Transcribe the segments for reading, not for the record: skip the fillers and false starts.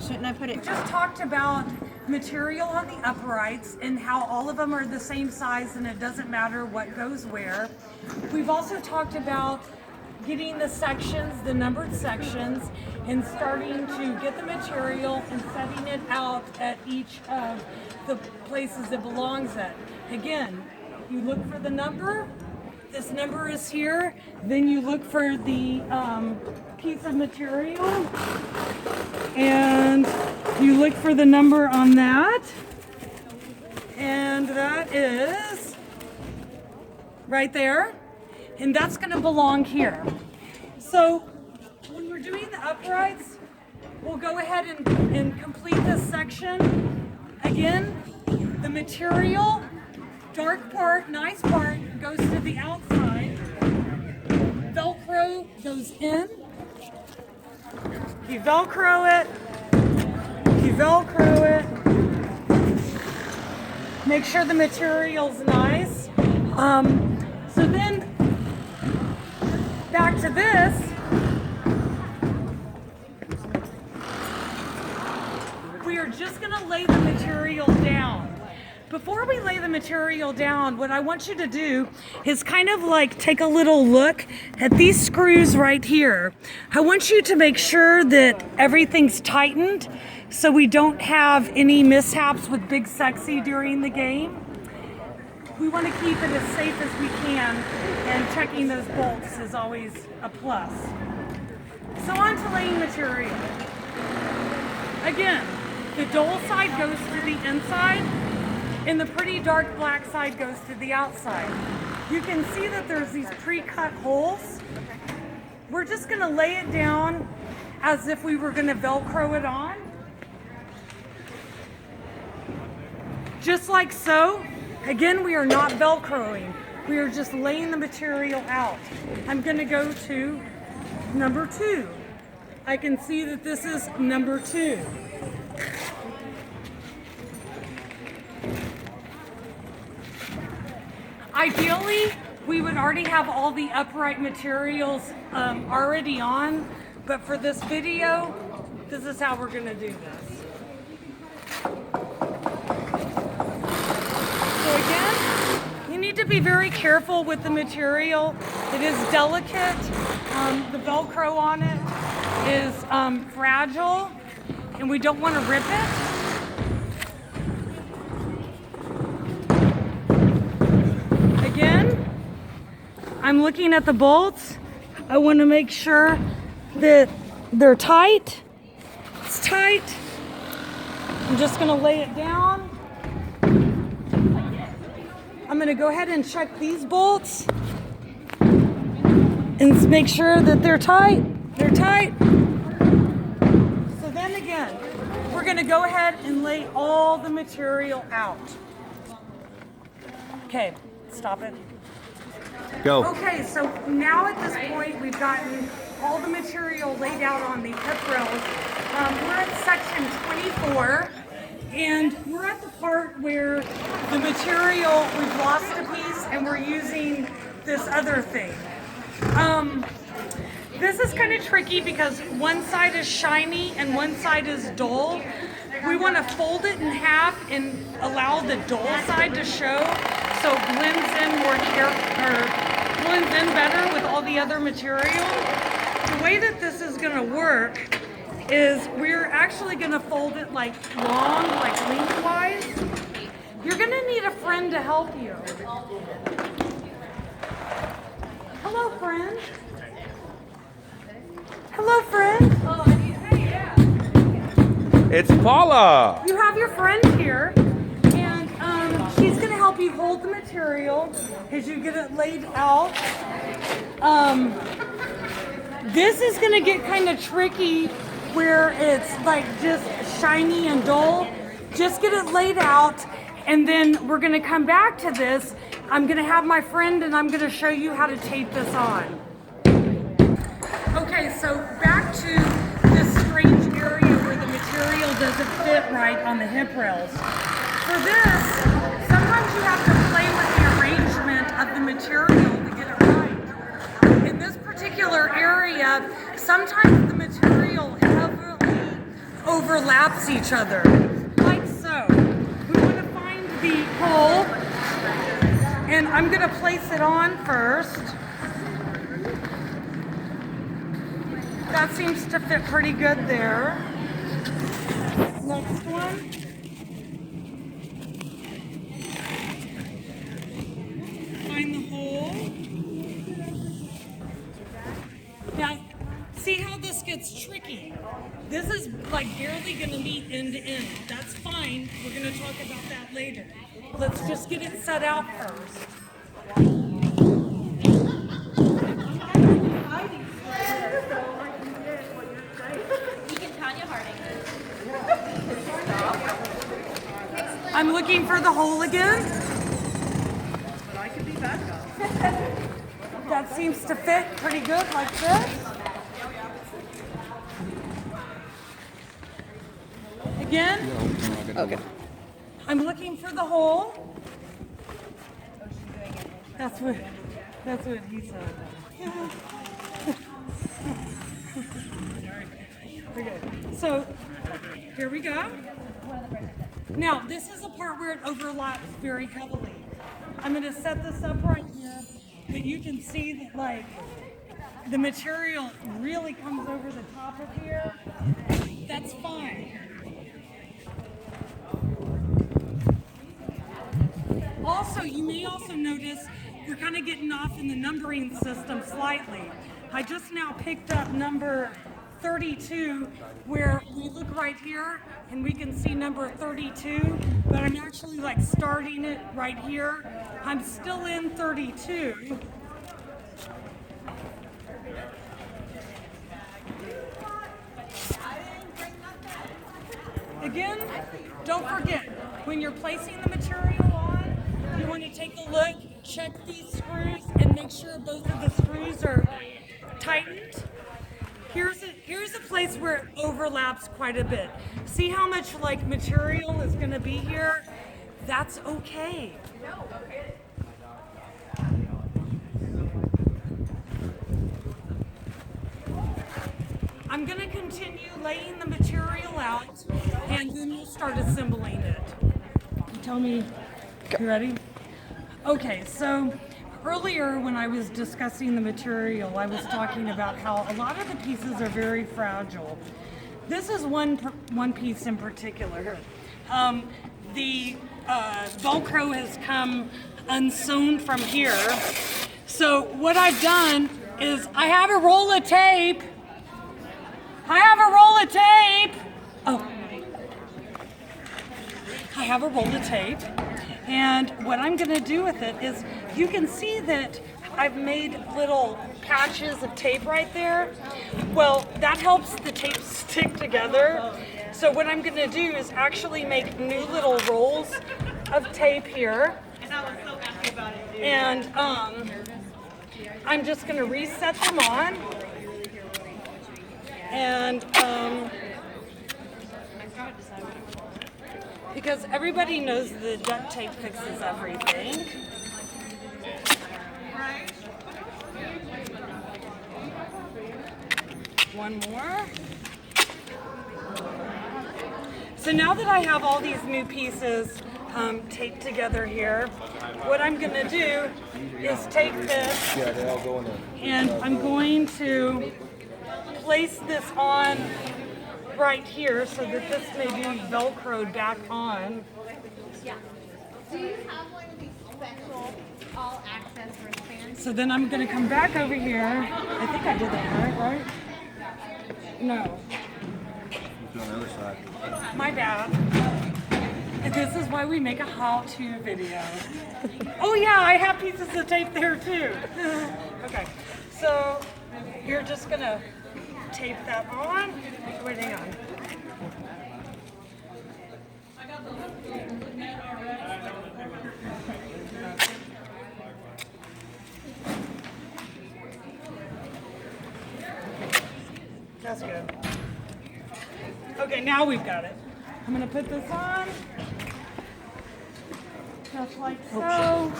Shouldn't I put it? We just talked about material on the uprights and how all of them are the same size and it doesn't matter what goes where. We've also talked about getting the sections, the numbered sections, and starting to get the material and setting it out at each of the places it belongs at. Again, you look for the number. This number is here. Then you look for the piece of material and you look for the number on that. And that is right there. And that's going to belong here. So when we're doing the uprights, we'll go ahead and complete this section. Again, the material, dark part, nice part, goes to the outside. Velcro goes in. You Velcro it. You Velcro it. Make sure the material's nice. So then, back to this. We are just going to lay the material down. Before we lay the material down, what I want you to do is kind of like take a little look at these screws right here. I want you to make sure that everything's tightened so we don't have any mishaps with Big Sexy during the game. We want to keep it as safe as we can, and checking those bolts is always a plus. So on to laying material. Again, the dull side goes to the inside, and the pretty dark black side goes to the outside. You can see that there's these pre-cut holes. We're just going to lay it down as if we were going to Velcro it on. Just like so. Again, we are not Velcroing. We are just laying the material out. I'm going to go to number 2. I can see that this is number 2. Ideally, we would already have all the upright materials already on, but for this video, this is how we're going to do this. So again, you need to be very careful with the material. It is delicate. The Velcro on it is fragile, and we don't want to rip it. Again, I'm looking at the bolts. I want to make sure that they're tight. It's tight. I'm just going to lay it down. I'm going to go ahead and check these bolts and make sure that they're tight. They're tight. So then again, we're going to go ahead and lay all the material out. Okay. Stop it. Go. Okay, so now at this point, we've gotten all the material laid out on the hip rails. We're at section 24, and we're at the part where the material, we've lost a piece, and we're using this other thing. This is kind of tricky because one side is shiny and one side is dull. We want to fold it in half and allow the dull side to show, so it blends in better with all the other material. The way that this is going to work is we're actually going to fold it like long, like lengthwise. You're going to need a friend to help you. Hello, friend. Hello, friend. It's Paula. You have your friend here, and she's going to help you hold the material as you get it laid out. This is going to get kind of tricky where it's like just shiny and dull. Just get it laid out, and then we're going to come back to this. I'm going to have my friend, and I'm going to show you how to tape this on. Okay, so back to this strange area where the material doesn't fit right on the hip rails. For this, sometimes you have to play with the arrangement of the material to get it right. In this particular area, sometimes the material heavily overlaps each other, like so. We want to find the hole, and I'm going to place it on first. That seems to fit pretty good there. Next one. Find the hole. Now, see how this gets tricky? This is like barely going to meet end to end. That's fine. We're going to talk about that later. Let's just get it set out first. I'm looking for the hole again. But I can be back up. That seems to fit pretty good like this. Again, Okay. I'm looking for the hole. That's what he said. Okay. So here we go. Now this is the part where it overlaps very heavily. I'm going to set this up right here, but you can see that like the material really comes over the top of here. That's fine. Also, you may also notice we're kind of getting off in the numbering system slightly. I just now picked up number 32, where we look right here and we can see number 32, but I'm actually like starting it right here. I'm still in 32. Again, don't forget, when you're placing the material on, you want to take a look, check these screws, and make sure both of the screws are tightened. Here's a place where it overlaps quite a bit. See how much like material is going to be here? That's okay. I'm going to continue laying the material out, and then we'll start assembling it. Tell me, you ready? Okay, so earlier when I was discussing the material, I was talking about how a lot of the pieces are very fragile. This is one piece in particular. The Velcro has come unsewn from here. So what I've done is I have a roll of tape. Oh. I have a roll of tape. And what I'm going to do with it is, you can see that I've made little patches of tape right there. Well, that helps the tape stick together. So what I'm going to do is actually make new little rolls of tape here. And I was so happy about it, dude. And I'm just going to reset them on. And because everybody knows the duct tape fixes everything. Right? One more. So now that I have all these new pieces taped together here, what I'm going to do is take this and I'm going to place this on right here so that this may be Velcroed back on. Yeah. Do you have one of these special all-access wristbands? So then I'm going to come back over here. I think I did that right? No. On the other side. My bad. This is why we make a how-to video. Oh yeah, I have pieces of tape there too. Okay, so you're just gonna tape that on. Wait, hang on. That's good. Okay, now we've got it. I'm gonna put this on, just like so.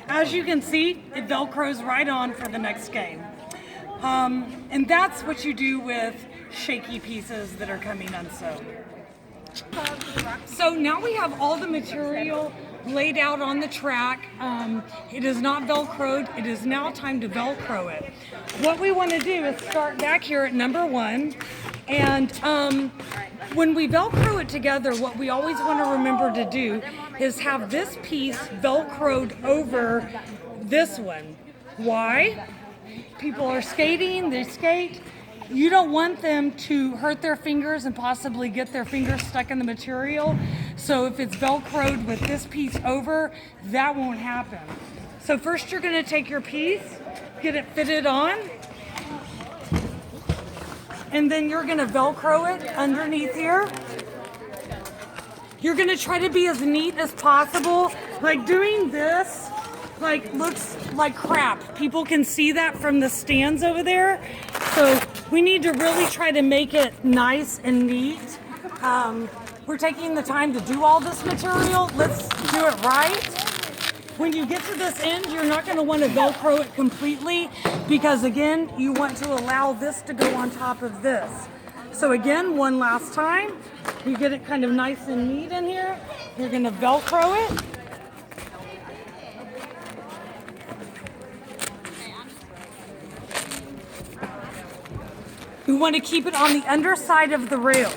As you can see, it Velcros right on for the next game. And that's what you do with shaky pieces that are coming unsewn. So now we have all the material laid out on the track. It is not Velcroed. It is now time to Velcro it. What we want to do is start back here at number 1. And when we Velcro it together, what we always want to remember to do is have this piece Velcroed over this one. Why? People are skating, they skate. You don't want them to hurt their fingers and possibly get their fingers stuck in the material. So if it's Velcroed with this piece over, that won't happen. So first you're gonna take your piece, get it fitted on, and then you're gonna Velcro it underneath here. You're gonna try to be as neat as possible. Like doing this, like looks like crap. People can see that from the stands over there. So we need to really try to make it nice and neat. We're taking the time to do all this material. Let's do it right. When you get to this end, you're not going to want to Velcro it completely because again, you want to allow this to go on top of this. So again, one last time, you get it kind of nice and neat in here. You're going to Velcro it. We want to keep it on the underside of the rail.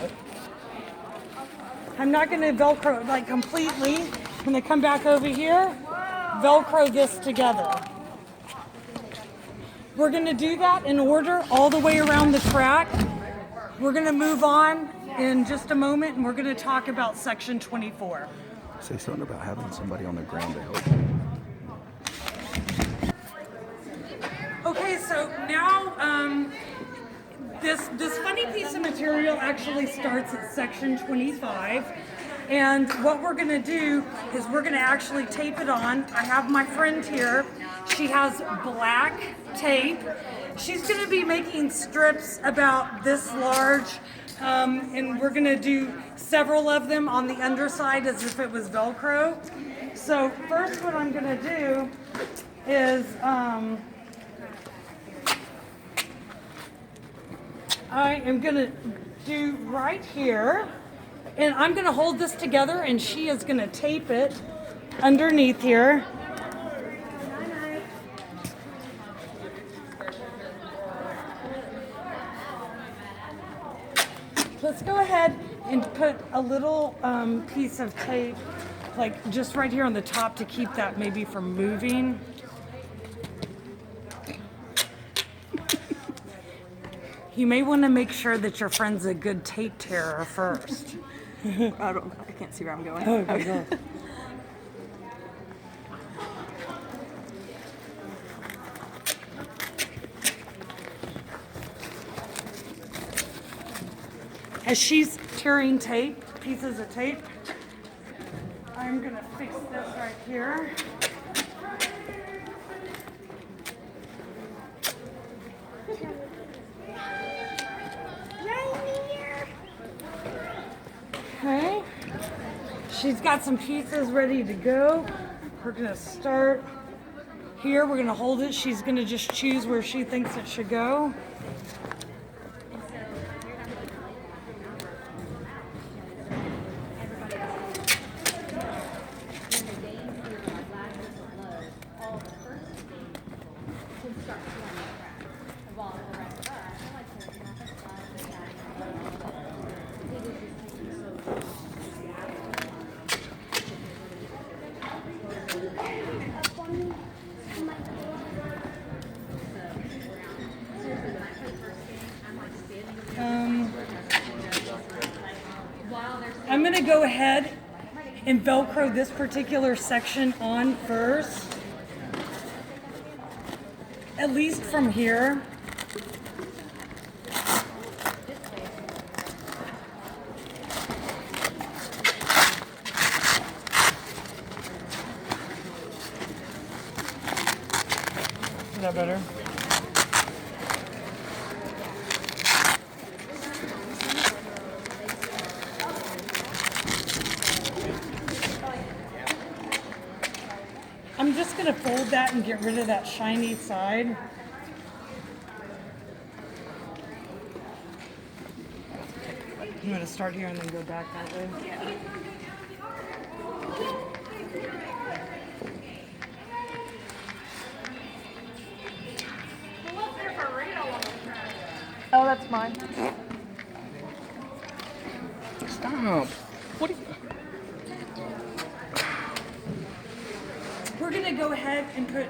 I'm not going to Velcro it like completely. I'm going to come back over here, Velcro this together. We're going to do that in order all the way around the track. We're going to move on in just a moment and we're going to talk about section 24. Say something about having somebody on the ground to help. Okay, so now this funny piece of material actually starts at section 25. And what we're gonna do is we're gonna actually tape it on. I have my friend here. She has black tape. She's gonna be making strips about this large. And we're gonna do several of them on the underside as if it was Velcro. So first what I'm gonna do is, I am gonna do right here, and I'm gonna hold this together and she is gonna tape it underneath here. Let's go ahead and put a little piece of tape, like just right here on the top to keep that maybe from moving. You may want to make sure that your friend's a good tape tearer first. I can't see where I'm going. Oh, good. As she's tearing tape, pieces of tape, I'm going to fix this right here. Okay, she's got some pieces ready to go. We're gonna start here. We're gonna hold it. She's gonna just choose where she thinks it should go. I'm going to go ahead and Velcro this particular section on first, at least from here. Is that better? I'm just gonna fold that and get rid of that shiny side. I'm gonna start here and then go back that way. Oh, that's mine. Stop. What are you... We're gonna go ahead and put,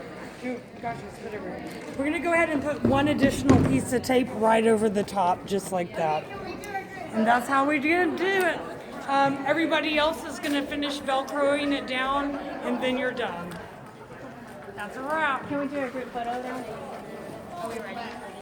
oh gosh, it's put everywhere. We're gonna go ahead and put one additional piece of tape right over the top, just like that. And that's how we're gonna do it. Everybody else is gonna finish Velcroing it down, and then you're done. That's a wrap. Can we do a group photo now? Are we ready?